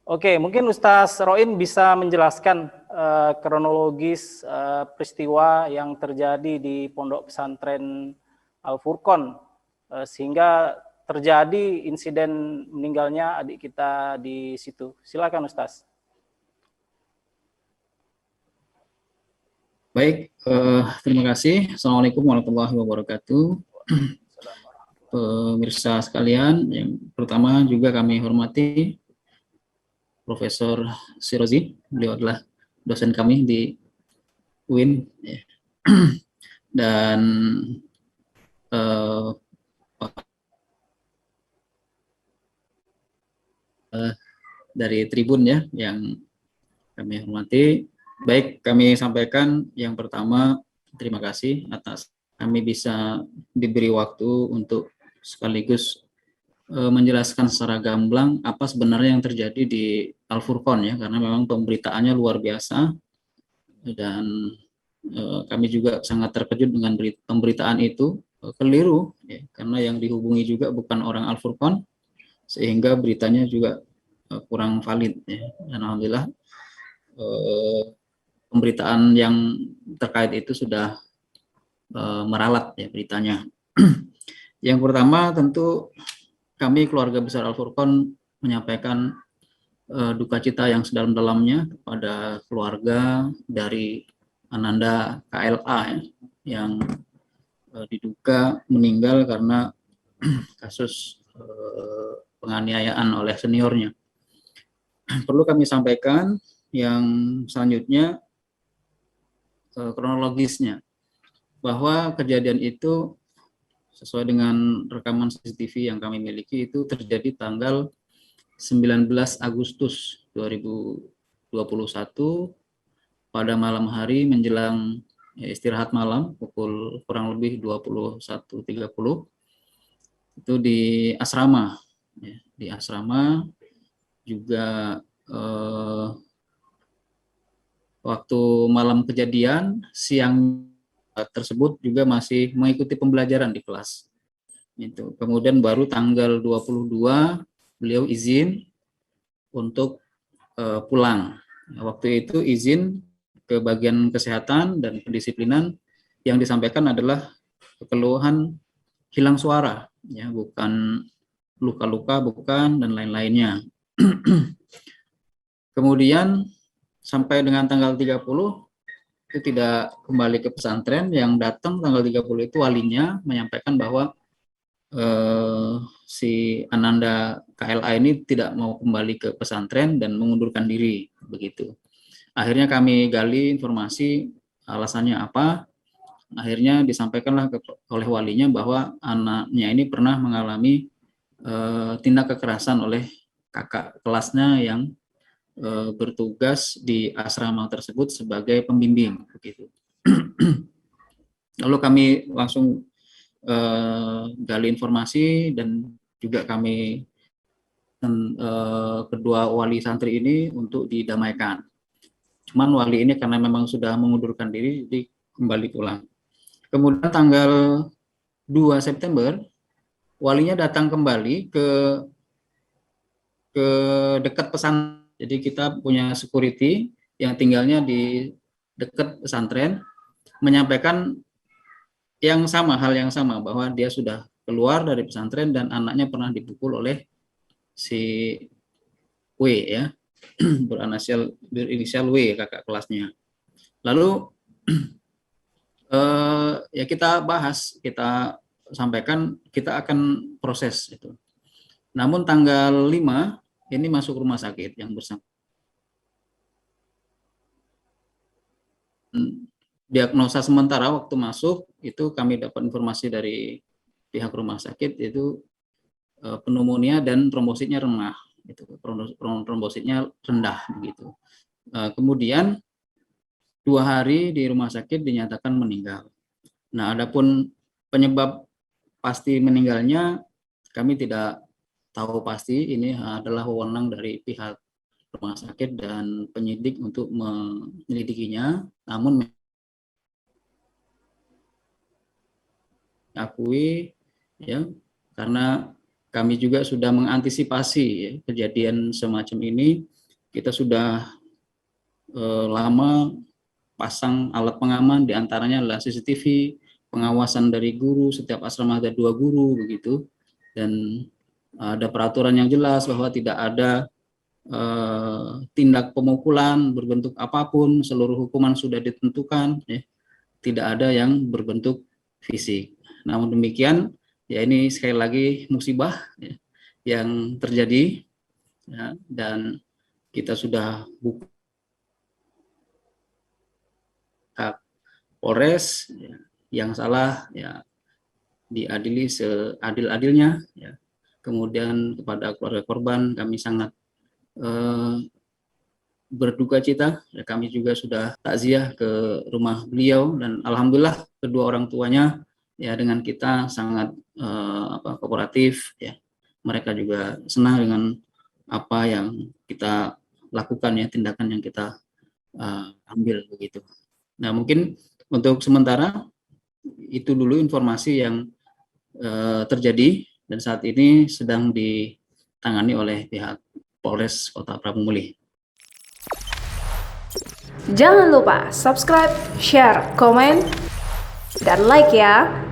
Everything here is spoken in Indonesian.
Oke, mungkin Ustaz Roin bisa menjelaskan kronologis peristiwa yang terjadi di Pondok Pesantren Al Furqon sehingga terjadi insiden meninggalnya adik kita di situ. Silakan Ustaz. Baik, terima kasih. Assalamualaikum warahmatullahi wabarakatuh. Pemirsa sekalian, yang pertama juga kami hormati Profesor Sirozi, beliau adalah dosen kami di UIN, dan dari Tribun ya yang kami hormati. Baik, kami sampaikan yang pertama terima kasih atas kami bisa diberi waktu untuk sekaligus menjelaskan secara gamblang apa sebenarnya yang terjadi di Al Furqon ya, karena memang pemberitaannya luar biasa dan kami juga sangat terkejut dengan pemberitaan itu keliru ya, karena yang dihubungi juga bukan orang Al Furqon sehingga beritanya juga kurang valid ya. Dan alhamdulillah pemberitaan yang terkait itu sudah meralat ya beritanya. Yang pertama tentu kami keluarga besar Al Furqon menyampaikan duka cita yang sedalam-dalamnya kepada keluarga dari Ananda KLA ya, yang diduga meninggal karena kasus penganiayaan oleh seniornya. Perlu kami sampaikan yang selanjutnya kronologisnya, bahwa kejadian itu sesuai dengan rekaman CCTV yang kami miliki itu terjadi tanggal 19 Agustus 2021 pada malam hari menjelang istirahat malam pukul kurang lebih 21.30 itu di asrama ya, di asrama juga waktu malam kejadian siang tersebut juga masih mengikuti pembelajaran di kelas. Itu. Kemudian baru tanggal 22 beliau izin untuk pulang. Waktu itu izin ke bagian kesehatan dan pendisiplinan, yang disampaikan adalah keluhan hilang suara, ya, bukan luka-luka, bukan, dan lain-lainnya. Kemudian sampai dengan tanggal 30 itu tidak kembali ke pesantren. Yang datang tanggal 30 itu walinya menyampaikan bahwa si Ananda KLA ini tidak mau kembali ke pesantren dan mengundurkan diri begitu. Akhirnya kami gali informasi alasannya apa. Akhirnya disampaikanlah oleh walinya bahwa anaknya ini pernah mengalami tindak kekerasan oleh kakak kelasnya yang bertugas di asrama tersebut sebagai pembimbing begitu. Lalu kami langsung gali informasi dan juga kami kedua wali santri ini untuk didamaikan. Cuman wali ini karena memang sudah mengundurkan diri jadi kembali pulang. Kemudian tanggal 2 September walinya datang kembali ke dekat pesantren. Jadi kita punya security yang tinggalnya di dekat pesantren menyampaikan yang sama, hal yang sama, bahwa dia sudah keluar dari pesantren dan anaknya pernah dipukul oleh si W ya, berinisial W, kakak kelasnya. Lalu ya kita bahas, kita sampaikan kita akan proses itu. Namun tanggal 5 ini masuk rumah sakit yang bersangkutan. Diagnosa sementara waktu masuk itu kami dapat informasi dari pihak rumah sakit itu pneumonia dan trombositnya rendah, itu trombositnya rendah begitu. Kemudian 2 hari di rumah sakit dinyatakan meninggal. Nah, adapun penyebab pasti meninggalnya kami tidak tahu pasti, ini adalah wewenang dari pihak rumah sakit dan penyidik untuk menyelidikinya. Namun akui ya, karena kami juga sudah mengantisipasi ya, kejadian semacam ini kita sudah lama pasang alat pengaman, diantaranya adalah CCTV, pengawasan dari guru, setiap asrama ada 2 guru begitu, dan ada peraturan yang jelas bahwa tidak ada tindak pemukulan berbentuk apapun, seluruh hukuman sudah ditentukan, ya. Tidak ada yang berbentuk fisik. Namun demikian, ya ini sekali lagi musibah, ya, yang terjadi, ya, dan kita sudah buka Polres, ya, yang salah ya diadili seadil-adilnya, ya. Kemudian kepada keluarga korban kami sangat berduka cita, ya, kami juga sudah takziah ke rumah beliau, dan alhamdulillah kedua orang tuanya ya dengan kita sangat kooperatif, ya. Mereka juga senang dengan apa yang kita lakukan, ya, tindakan yang kita ambil begitu. Nah, mungkin untuk sementara itu dulu informasi yang terjadi dan saat ini sedang ditangani oleh pihak Polres Kota Prabu Muli. Jangan lupa subscribe, share, komen, dan like ya.